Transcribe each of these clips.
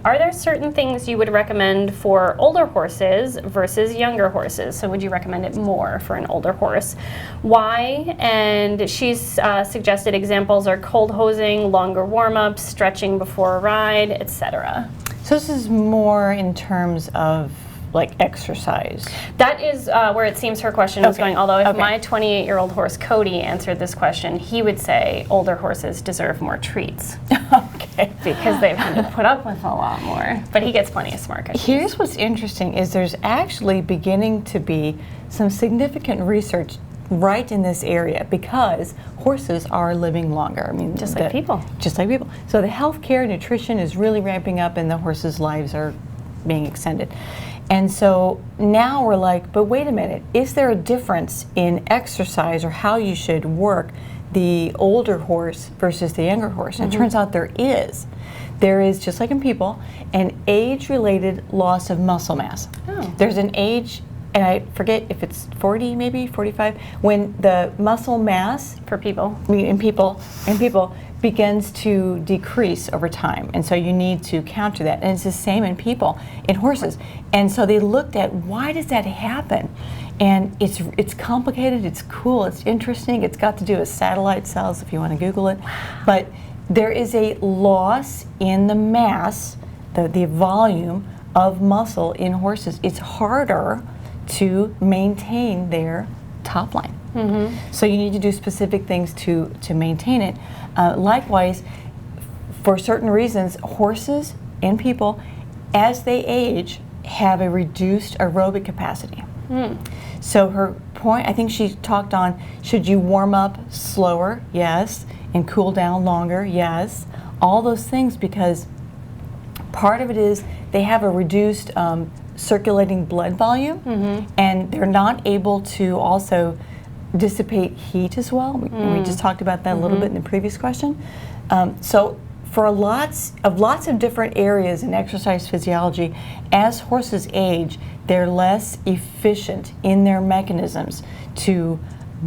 Are there certain things you would recommend for older horses versus younger horses? So would you recommend it more for an older horse? Why? And she's suggested examples are cold hosing, longer warm-ups, stretching before a ride, etc. So this is more in terms of like exercise. That is where it seems her question was going. Although if my 28-year-old horse Cody answered this question, he would say older horses deserve more treats. Okay. Because they've had to put up with a lot more. But he gets plenty of smart cookies. Here's what's interesting is there's actually beginning to be some significant research right in this area because horses are living longer. I mean, just like people. Just like people. So the healthcare, nutrition is really ramping up and the horses' lives are being extended. And so now we're like, but wait a minute, is there a difference in exercise or how you should work the older horse versus the younger horse? And it turns out there is. There is, just like in people, an age-related loss of muscle mass. Oh. There's an age, and I forget if it's 40, maybe 45, when the muscle mass For people. in people begins to decrease over time, and so you need to counter that. And it's the same in people, in horses. And so they looked at why does that happen, and it's complicated, it's cool, it's interesting. It's got to do with satellite cells if you want to Google it, but there is a loss in the mass, the volume of muscle in horses. It's harder to maintain their top line. So you need to do specific things to maintain it. Likewise, for certain reasons, horses and people, as they age, have a reduced aerobic capacity. So her point, I think she talked on, should you warm up slower? Yes. And cool down longer? Yes. All those things, because part of it is they have a reduced circulating blood volume, and they're not able to also dissipate heat as well. We just talked about that a little bit in the previous question. So for lots of different areas in exercise physiology, as horses age, they're less efficient in their mechanisms to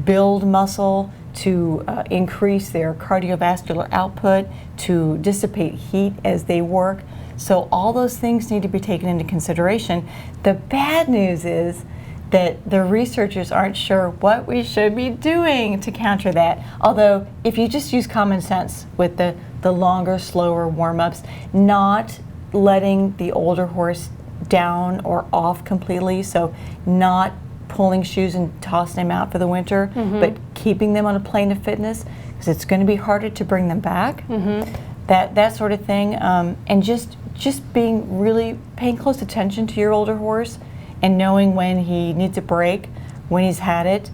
build muscle, to increase their cardiovascular output, to dissipate heat as they work. So all those things need to be taken into consideration. The bad news is that the researchers aren't sure what we should be doing to counter that. Although if you just use common sense with the longer, slower warm-ups, not letting the older horse down or off completely, so not pulling shoes and tossing them out for the winter, but keeping them on a plane of fitness, because it's going to be harder to bring them back, that sort of thing, and just being really paying close attention to your older horse and knowing when he needs a break, when he's had it.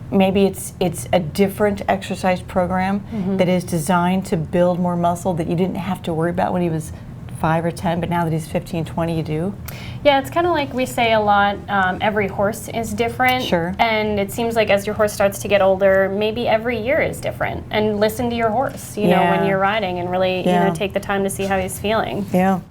Maybe it's a different exercise program that is designed to build more muscle that you didn't have to worry about when he was 5 or 10, but now that he's 15, 20, you do. Yeah, it's kind of like we say a lot, every horse is different. Sure. And it seems like as your horse starts to get older, maybe every year is different. And listen to your horse, you know, when you're riding, and really, you know, take the time to see how he's feeling. Yeah.